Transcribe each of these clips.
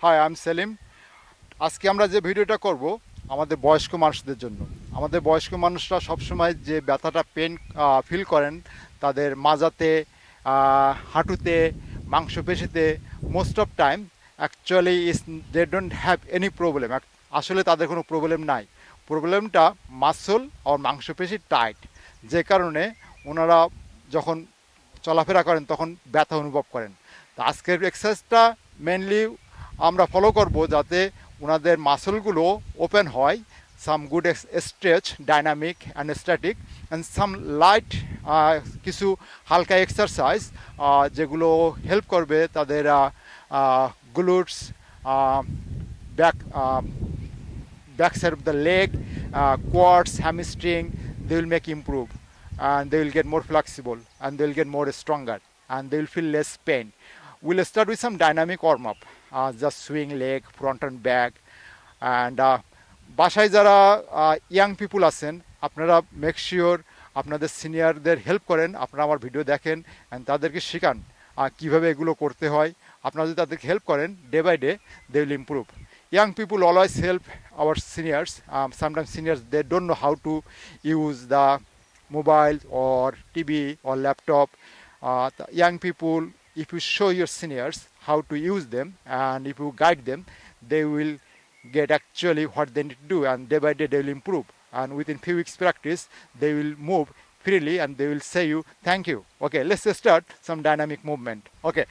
Hi I am Selim. আজকে আমরা যে ভিডিওটা করব আমাদের বয়স্ক মানুষদের জন্য। আমাদের বয়স্ক মানুষরা সবসময় যে ব্যথাটা পেন ফিল করেন তাদের মাজাতে, হাঁটুতে, মাংসপেশিতে, most of time actually is they don't have any problem. আসলে তাদের কোনো প্রবলেম নাই। প্রবলেমটা মাসল আর মাংসপেশি টাইট, যে কারণে ওনারা যখন চলাফেরা করেন তখন ব্যথা অনুভব করেন। তো আজকের এক্সারসাইজটা মেনলি আমরা ফলো করব যাতে ওনাদের মাসলগুলো ওপেন হয়। Some good stretch, dynamic and static, and some light কিছু হালকা এক্সারসাইজ যেগুলো হেল্প করবে তাদের glutes, back back side of the leg, quads, hamstring, they will make improve, and they will get more flexible, and they will get more stronger, and they will feel less pain. We'll start with some dynamic warm up, just swing leg, front and back, and বাসায় যারা young পিপুল আছেন আপনারা make sure আপনাদের সিনিয়রদের help করেন, আপনারা আমার video দেখেন অ্যান্ড তাদেরকে শেখান কীভাবে এগুলো করতে হয়। আপনারা যদি তাদেরকে হেল্প করেন day by day they will improve. Young people always help our seniors. Sometimes seniors they don't know how to use the mobile or TV or laptop. The young people, if you show your seniors how to use them and if you guide them, they will get actually what they need to do, and day by day they will improve. And within few weeks practice, they will move freely and they will say you thank you. Okay, let's start some dynamic movement. Okay,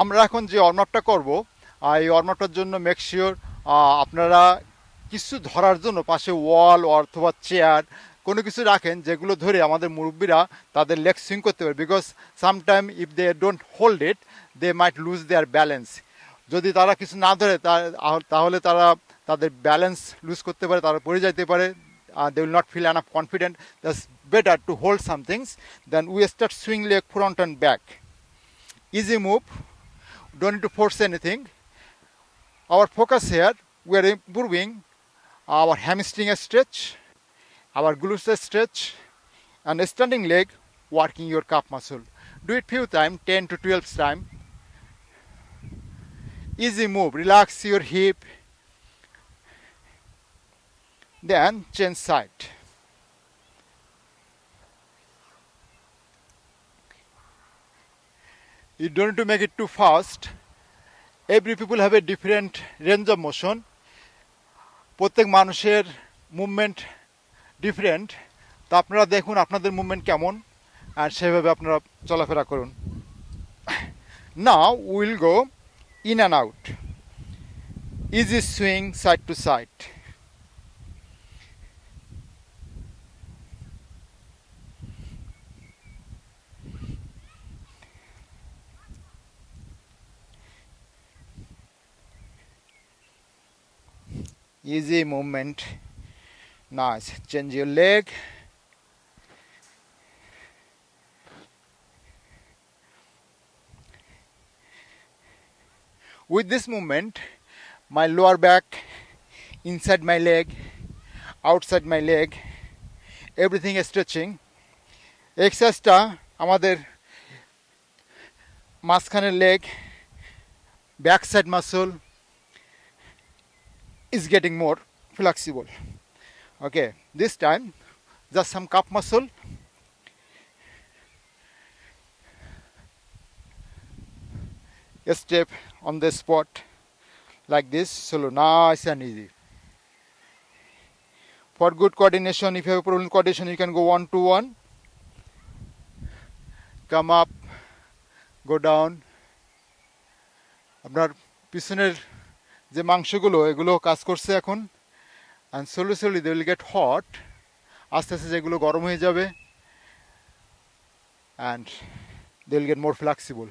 আমরা এখন যে worm আপটা করব, এই worm আপটার জন্য make sure আপনারা কিছু ধরার জন্য পাশে ওয়াল অথবা চেয়ার কোনো কিছু রাখেন যেগুলো ধরে আমাদের মুরব্বীরা তাদের লেগ সুইং করতে পারে। Because sometime if they don't hold it they might lose their balance. যদি তারা কিছু না ধরে তাহলে তারা তাদের ব্যালেন্স লুজ করতে পারে, তারা পড়ে যাইতে পারে। They will not feel enough confident. That's better to hold some things. Then we start swing leg front and back. Easy move. Don't need to force anything. Our focus here, we are improving our hamstring stretch, our glutes stretch, and standing leg, working your calf muscle. Do it few times, 10 to 12 times. Easy move. Relax your hip. Then change side. You don't need to make it too fast. Every people have a different range of motion. প্রত্যেক মানুষের movement different. তো আপনারা দেখুন আপনাদের movement কেমন আর সেভাবে আপনারা চলাফেরা করুন। Now will go in and out, easy swing side to side. Easy movement. Nice. Change your leg. With this movement, my lower back, inside my leg, outside my leg, everything is stretching. এক্সারসাইজটা আমাদের মাঝখানের leg, back side muscle is getting more flexible. Okay, this time just some calf muscle. A step on the spot like this, slow, nice and easy. For good coordination, if you have a problem with coordination, you can go 1 to 1. Come up, go down. আপনার পিছনের যে মাংসগুলো এগুলো কাজ করছে এখন, and slowly slowly they will get hot. আস্তে আস্তে যেগুলো গরম হয়ে যাবে and they will get more flexible.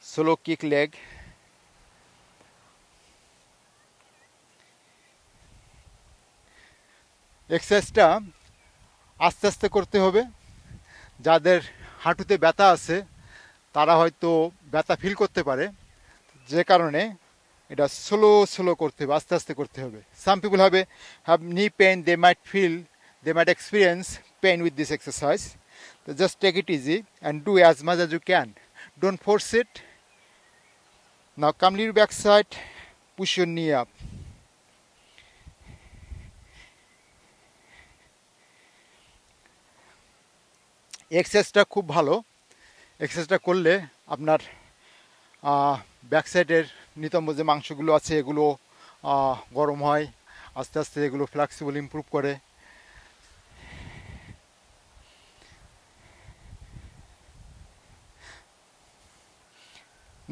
Slow kick leg. এক্সারসাইজটা আস্তে আস্তে করতে হবে। যাদের হাঁটুতে ব্যথা আছে তারা হয়তো ব্যথা ফিল করতে পারে, যে কারণে এটা স্লো স্লো করতে হবে, আস্তে আস্তে করতে হবে। সাম পিপল হ্যাভ নি pen, they might experience pain with this exercise. So just take it easy and do as much as you can. Don't force it. Now come little back side, push your knee up. এক্সারসাইজটা খুব ভালো। এক্সারসাইজটা করলে আপনার back সাইডের নিতম্ব যে মাংসগুলো আছে এগুলো গরম হয়, আস্তে আস্তে এগুলো ফ্লেক্সিবল ইমপ্রুভ করে।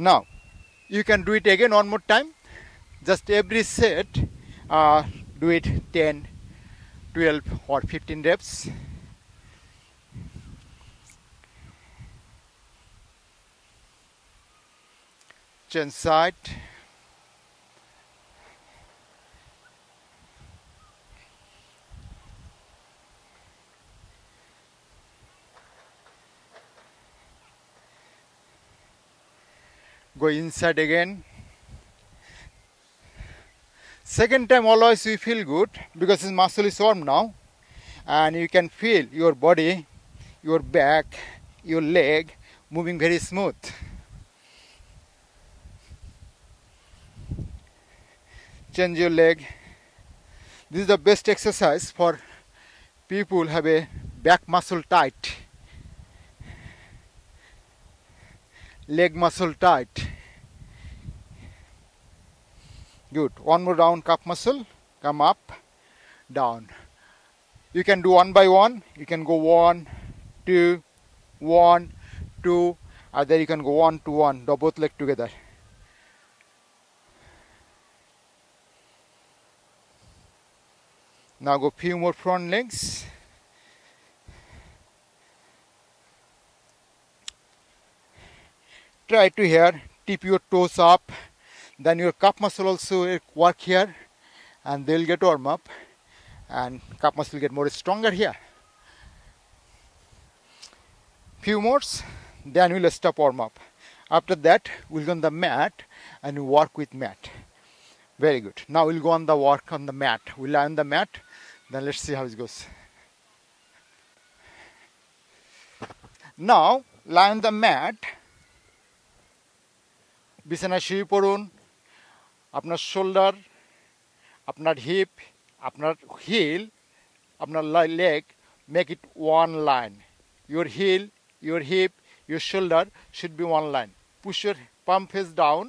Now you can do it again one more time. Just every set do it 10, 12 or 15 reps. Change side. Go inside again. Second time always you feel good because his muscle is warm now, and you can feel your body, your back, your leg moving very smooth. Change your leg. This is the best exercise for people who have a back muscle tight, leg muscle tight. Good. One more round, calf muscle. Come up, down. You can do one by one. You can go 1, 2, 1, 2, and then you can go 1 to 1. Do both leg together. Now go few more front legs. Try to here, tip your toes up. Then your calf muscle also work here, and they'll get warm up, and calf muscle get more stronger here. Few more, then we'll stop warm up. After that, we'll go on the mat and work with mat. Very good. Now we'll go on the work on the mat. We'll lie on the mat, then let's see how it goes. Now lie on the mat. বিছানায় শুয়ে পড়ুন। আপনার shoulder, আপনার heap, আপনার hill, আপনার leg, make it one line. Your heel, your hip, your shoulder should be one line. Push your palm face down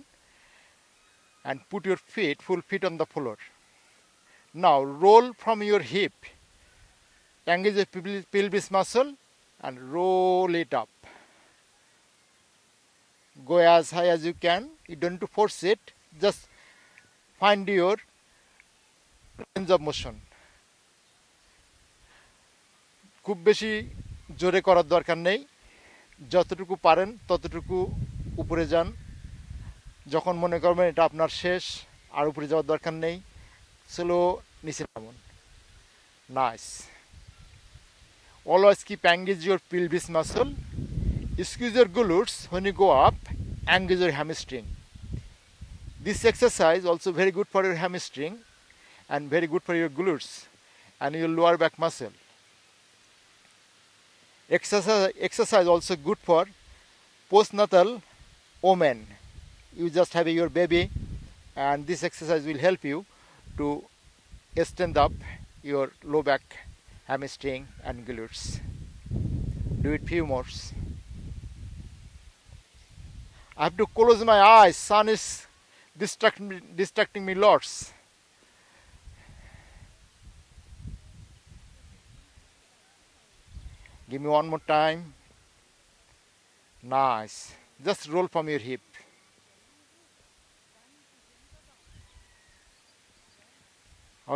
and put your feet, full feet on the floor. Now roll from your hip. Engage the pelvis muscle and roll it up. Go as high as you can. You don't need to force it. Just find your range of motion. খুব বেশি জোরে করার দরকার নেই। যতটুকু পারেন ততটুকু উপরে যান। যখন মনে করবেন এটা আপনার শেষ, আর উপরে যাওয়ার দরকার নেই, স্লো নিচে নামুন। Nice. Always keep engage your pelvis muscle. Squeeze your glutes when you go up. Engage your hamstring. This exercise also very good for your hamstring and very good for your glutes and your lower back muscle. Exercise also good for postnatal women. You just have your baby, and this exercise will help you to stand up your low back, hamstring and glutes. Do it few more. I have to close my eyes. Sun is distracting me lots. Give me one more time. Nice. Just roll from your hip.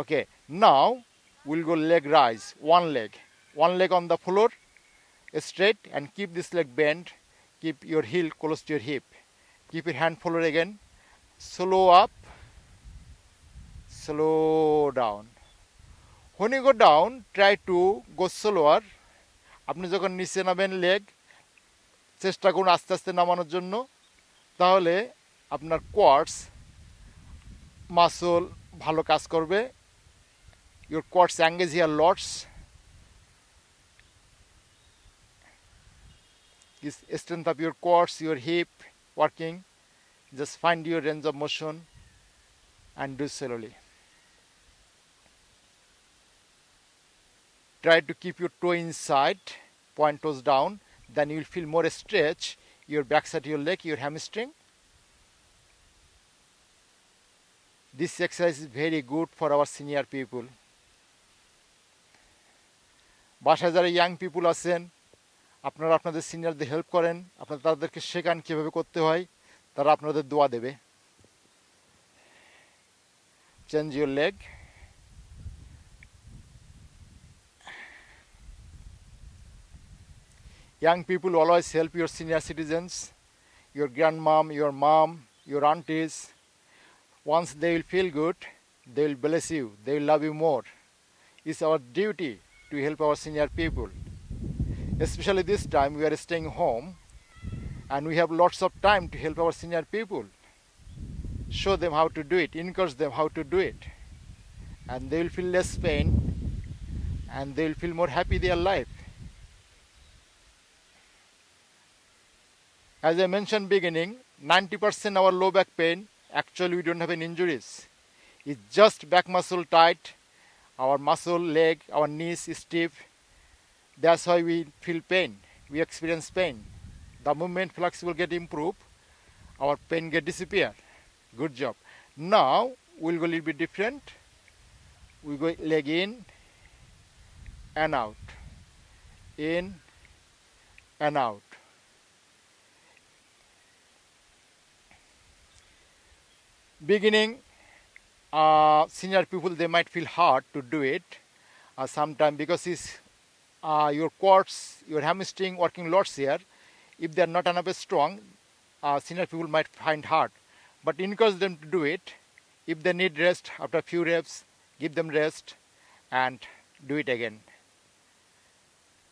Okay. Now we'll go leg rise. One leg. One leg on the floor, straight, and keep this leg bent. Keep your heel close to your hip. Keep your hand forward again. Slow up, slow down. When you go down, try to go slower. আপনি যখন নিচে নামেন leg, চেষ্টা করুন আস্তে আস্তে নামানোর জন্য। তাহলে আপনার কোয়াডস মাসল ভালো কাজ করবে। Your quads engage here lots. Strength of your quads, your hip working. Just find your range of motion and do slowly. Try to keep your toe inside, point toes down, then you will feel more stretch, your backside, your leg, your hamstring. This exercise is very good for our senior people. বাসায় যারা young পিপুল আছেন, আপনারা আপনাদের সিনিয়রদের help করেন, আপনারা তাদেরকে শেখান কীভাবে করতে হয়, তারা আপনাদের দোয়া দেবে। Change your leg. Young people always help your senior citizens, your grandmom, your mom, your aunties. Once they will feel good, they will bless you, they will love you more. It's our duty to help our senior people. Especially this time we are staying home and we have lots of time to help our senior people. Show them how to do it, encourage them how to do it. And they will feel less pain and they will feel more happy in their life. As I mentioned beginning, 90% our low back pain, actually we don't have any injuries. It's just back muscle tight, our muscle, leg, our knees is stiff. That's why we feel pain, we experience pain. The movement flexible get improved, our pain get disappear. Good job. Now we'll go a little bit different. We go leg in and out, in and out. Beginning, senior people, they might feel hard to do it sometime because it's your quads, your hamstring working lots here. If they are not enough strong, senior people might find hard. But encourage them to do it. If they need rest after a few reps, give them rest and do it again.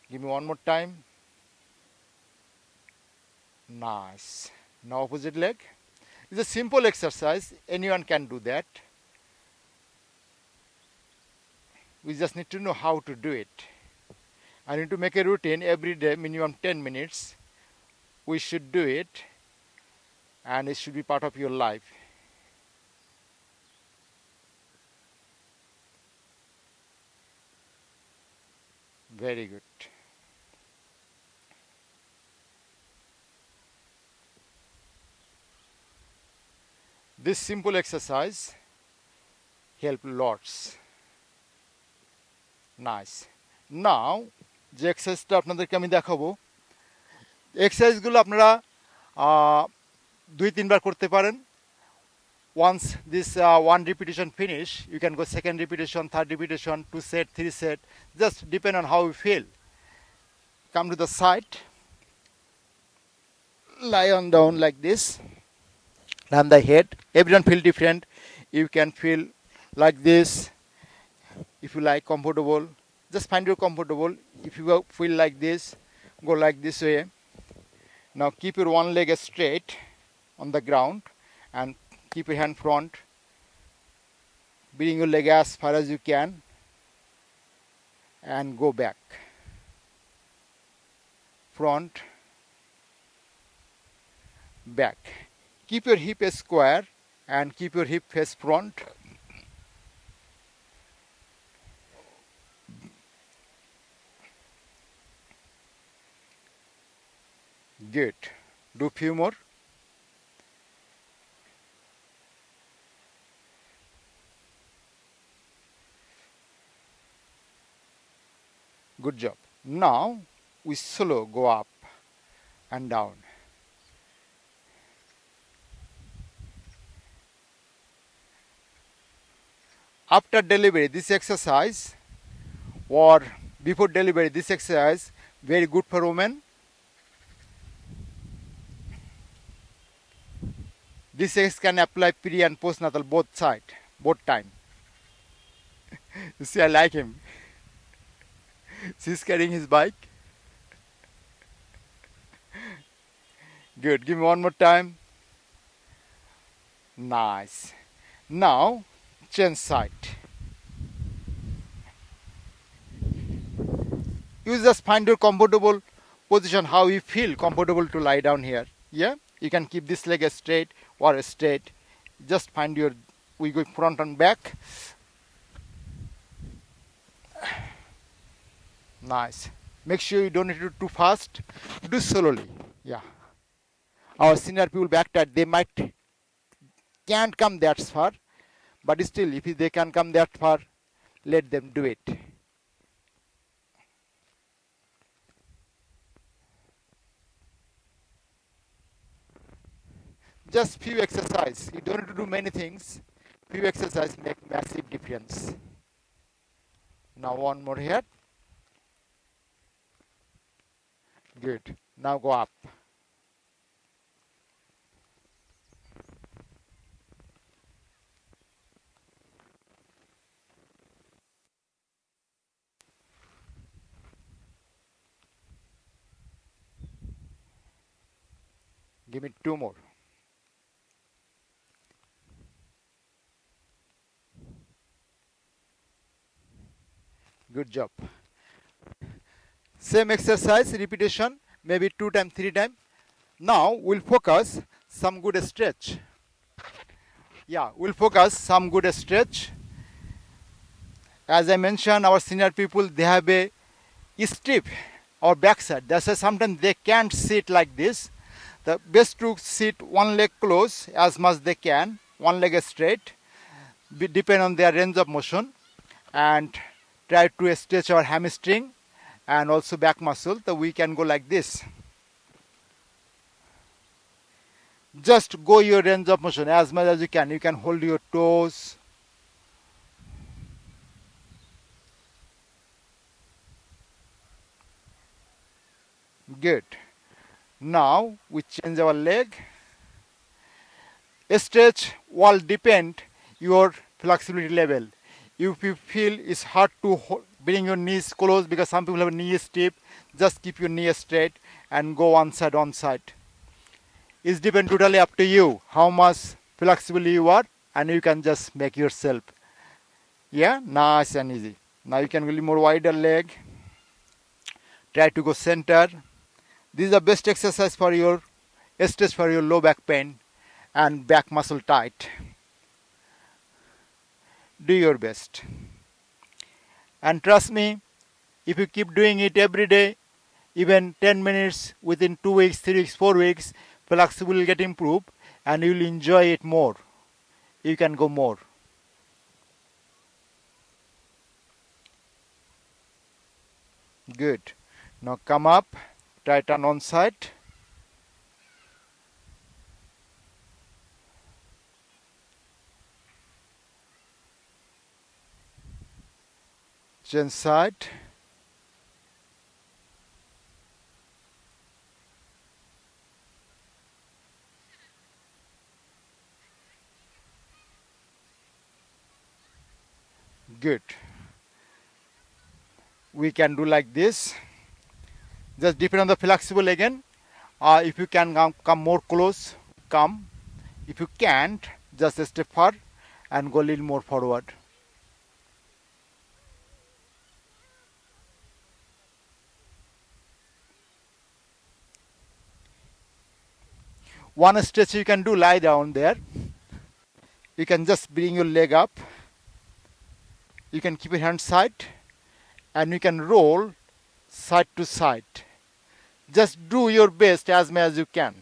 Give me one more time. Nice. Now opposite leg. It's a simple exercise, anyone can do that. We just need to know how to do it. I need to make a routine every day, minimum 10 minutes. We should do it and it should be part of your life. Very good. This simple exercise help lots. Nice. Now যে এক্সারসাইজটা আপনাদেরকে আমি দেখাবো, এক্সারসাইজগুলো আপনারা 2-3 বার করতে পারেন। Once this one repetition finish, you can go second repetition, third repetition, 2 set, 3 set, just depend on how you feel. Come to the side, lie on down like this, and the head, everyone feel different. You can feel like this, if you like comfortable, just find you comfortable. If you feel like this, go like this way. Now keep your one leg straight on the ground and keep your hand front. Bring your leg as far as you can and go back. Front, back. Keep your hip square and keep your hip face front. Good. Do few more. Good job. Now we slow go up and down. After delivery, this exercise, or before delivery, this exercise very good for women. This exercise can apply pre and postnatal both side, both time. You see, I like him. She's carrying his bike. Good. Give me one more time. Nice. Now change side. You just find your comfortable position, how you feel comfortable to lie down here. Yeah, you can keep this leg straight, or straight. Just find your, we go front and back. Nice. Make sure you don't hit it too fast. Do slowly. Yeah. Our senior people back that they might can't come that far, but still, if they can come that far, let them do it. Just few exercise. You don't need to do many things. Few exercise make massive difference. Now one more here. Good. Now go up. Give me two more. Good job. Same exercise, repetition, maybe 2 times, 3 times. Now we'll focus some good stretch. Yeah, we'll focus some good stretch. As I mentioned, our senior people, they have a stiff or backside. That's why sometimes they can't sit like this. The best to sit one leg close as much they can, one leg straight, depend on their range of motion, and try to stretch our hamstring and also back muscle, so we can go like this. Just go your range of motion as much as you can. You can hold your toes. Good. Now we change our leg. Stretch will depend your flexibility level. If you feel it's hard to bring your knees close because some people have knee stiff, just keep your knee straight and go one side, one side. It's depend totally up to you how much flexible you are, and you can just make yourself. Yeah, nice and easy. Now you can really more wider leg. Try to go center. This is the best exercise for your stretch for your low back pain and back muscle tight. Do your best. And trust me, if you keep doing it every day, even 10 minutes within 2 weeks, 3 weeks, 4 weeks, flexibility will get improved and you will enjoy it more. You can go more. Good. Now come up, try turn on side. Change side. Good. We can do like this. Just depend on the flexible again. If you can come more close, come. If you can't, just step far and go a little more forward. One stretch you can do, lie down there. You can just bring your leg up. You can keep your hand side and you can roll side to side. Just do your best as much as you can.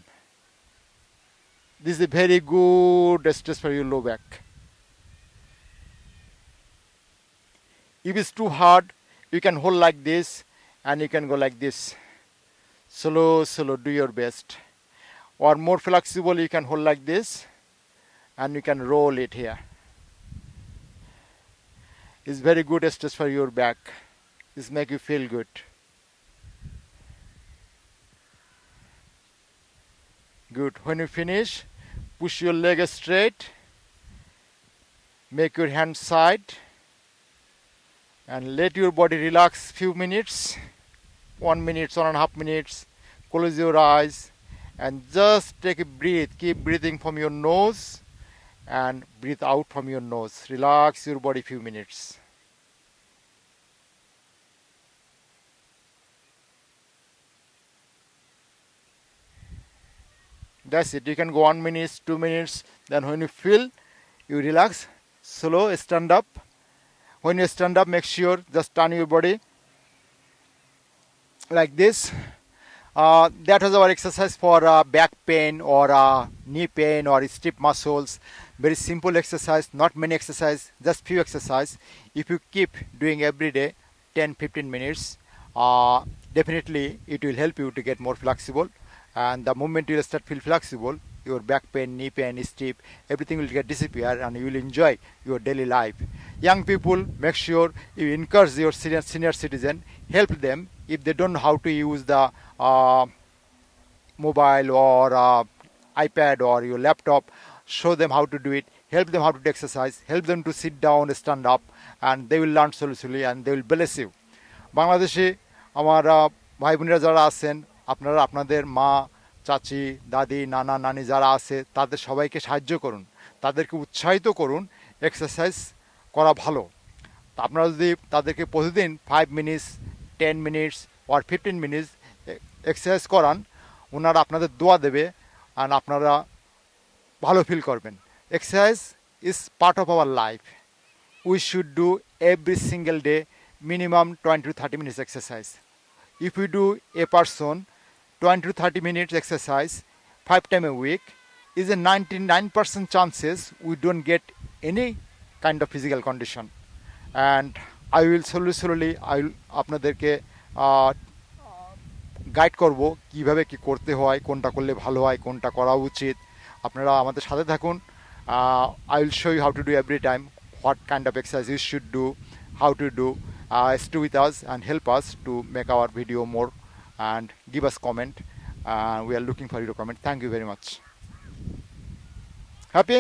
This is a very good stretch for your low back. If it's too hard, you can hold like this and you can go like this. Slow, slow, do your best. Or more flexible, you can hold like this and you can roll it here. It's very good stretch for your back. This make you feel good. Good. When you finish, push your leg straight. Make your hand side and let your body relax few minutes. 1 minute, 1.5 minutes. Close your eyes and just take a breath. Keep breathing from your nose and breathe out from your nose. Relax your body few minutes. That's it. You can go 1 minute, 2 minutes. Then when you feel, you relax, slow, stand up. When you stand up, make sure just turn your body like this. That was our exercise for back pain or knee pain or stiff muscles. Very simple exercise, not many exercise, just few exercise. If you keep doing every day 10-15 minutes, definitely it will help you to get more flexible. And the moment you will start feel flexible, your back pain, knee pain, stiff, everything will get disappear and you will enjoy your daily life. Young people, make sure you encourage your senior citizen, help them if they don't know how to use the mobile or iPad or your laptop. Show them how to do it, help them how to do exercise, help them to sit down, stand up, and they will learn slowly and they will bless you. বাংলাদেশে আমার ভাই বোনেরা যারা আছেন, আপনারা আপনাদের মা, চাচি, দাদি, নানা, নানি যারা আছে তাদের সবাইকে সাহায্য করুন, তাদেরকে উৎসাহিত করুন এক্সারসাইজ করা ভালো। তা আপনারা যদি তাদেরকে প্রতিদিন 5 মিনিটস, 10 মিনিটস আর 15 মিনিটস এক্সারসাইজ করান, ওনারা আপনাদের দোয়া দেবে আর আপনারা ভালো ফিল করবেন। Exercise is part of our life. We should do every single day minimum 20 to 30 minutes exercise. If we do a person 20 to 30 minutes exercise 5 times a week, is a 99% chances we don't get any kind of physical condition. And I will slowly I will আপনাদেরকে guide করব কিভাবে কি করতে হয়, কোনটা করলে ভালো হয়, কোনটা করা উচিত। আপনারা আমাদের সাথে থাকুন। I will show you how to do every time, what kind of exercise you should do, how to do. Stay with us and help us to make our video more and give us comment. We are looking for your comment. Thank you very much. Happy?